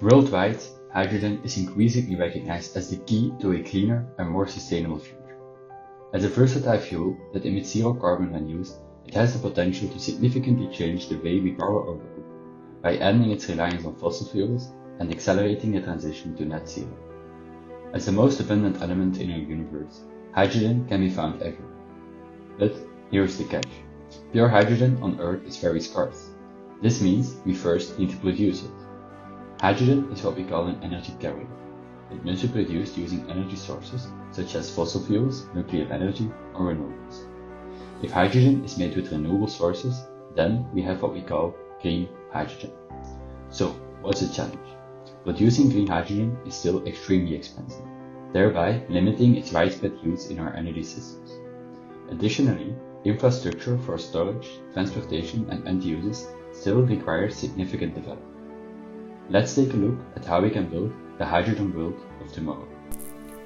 Worldwide, hydrogen is increasingly recognized as the key to a cleaner and more sustainable future. As a versatile fuel that emits zero carbon when used, it has the potential to significantly change the way we power our world by ending its reliance on fossil fuels and accelerating the transition to net zero. As the most abundant element in our universe, hydrogen can be found everywhere. But here's the catch. Pure hydrogen on Earth is very scarce. This means we first need to produce it. Hydrogen is what we call an energy carrier. It must be produced using energy sources such as fossil fuels, nuclear energy, or renewables. If hydrogen is made with renewable sources, then we have what we call green hydrogen. So, what's the challenge? Producing green hydrogen is still extremely expensive, thereby limiting its widespread use in our energy systems. Additionally, infrastructure for storage, transportation, and end uses still requires significant development. Let's take a look at how we can build the hydrogen world of tomorrow.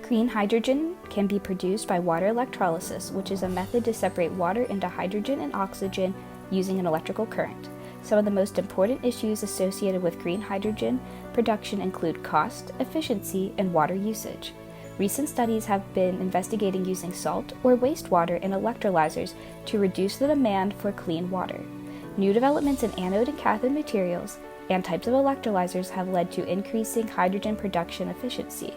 Green hydrogen can be produced by water electrolysis, which is a method to separate water into hydrogen and oxygen using an electrical current. Some of the most important issues associated with green hydrogen production include cost, efficiency, and water usage. Recent studies have been investigating using salt or wastewater in electrolyzers to reduce the demand for clean water. New developments in anode and cathode materials and types of electrolyzers have led to increasing hydrogen production efficiency.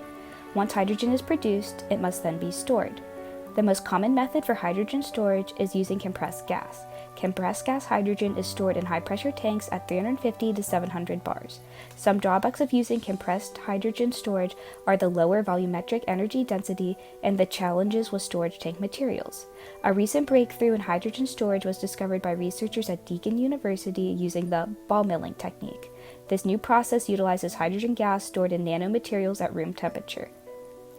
Once hydrogen is produced, it must then be stored. The most common method for hydrogen storage is using compressed gas. Compressed gas hydrogen is stored in high-pressure tanks at 350 to 700 bars. Some drawbacks of using compressed hydrogen storage are the lower volumetric energy density and the challenges with storage tank materials. A recent breakthrough in hydrogen storage was discovered by researchers at Deakin University using the ball milling technique. This new process utilizes hydrogen gas stored in nanomaterials at room temperature.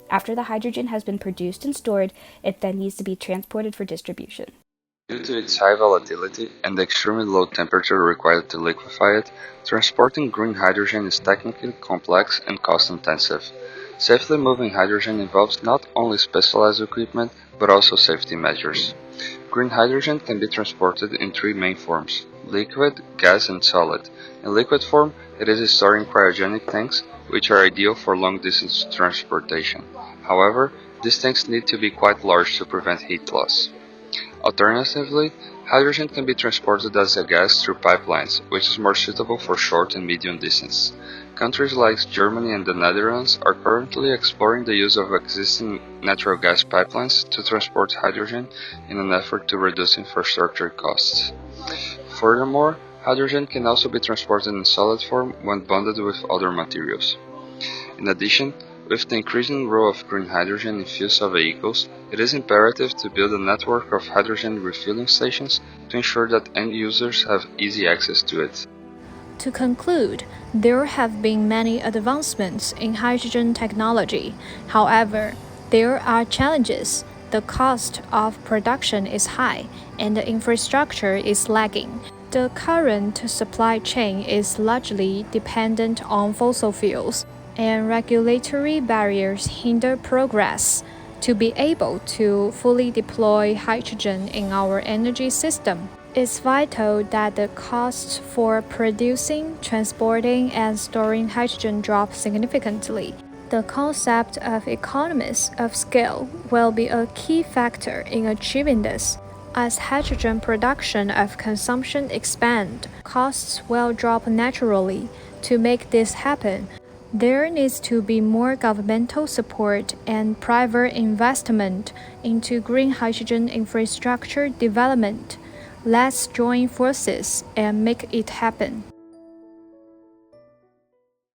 After the hydrogen has been produced and stored, it then needs to be transported for distribution. Due to its high volatility and the extremely low temperature required to liquefy it, transporting green hydrogen is technically complex and cost-intensive. Safely moving hydrogen involves not only specialized equipment, but also safety measures. Green hydrogen can be transported in three main forms: liquid, gas, and solid. In liquid form, it is stored in cryogenic tanks, which are ideal for long-distance transportation. However, these tanks need to be quite large to prevent heat loss. Alternatively, hydrogen can be transported as a gas through pipelines, which is more suitable for short and medium distance. Countries like Germany and the Netherlands are currently exploring the use of existing natural gas pipelines to transport hydrogen in an effort to reduce infrastructure costs. Furthermore, hydrogen can also be transported in solid form when bonded with other materials. In addition, with the increasing role of green hydrogen in fuel cell vehicles, it is imperative to build a network of hydrogen refueling stations to ensure that end users have easy access to it. To conclude, there have been many advancements in hydrogen technology. However, there are challenges. The cost of production is high, and the infrastructure is lagging. The current supply chain is largely dependent on fossil fuels, and regulatory barriers hinder progress. To be able to fully deploy hydrogen in our energy system, it's vital that the costs for producing, transporting, and storing hydrogen drop significantly. The concept of economies of scale will be a key factor in achieving this. As hydrogen production and consumption expand, costs will drop naturally. To make this happen, there needs to be more governmental support and private investment into green hydrogen infrastructure development. Let's join forces and make it happen.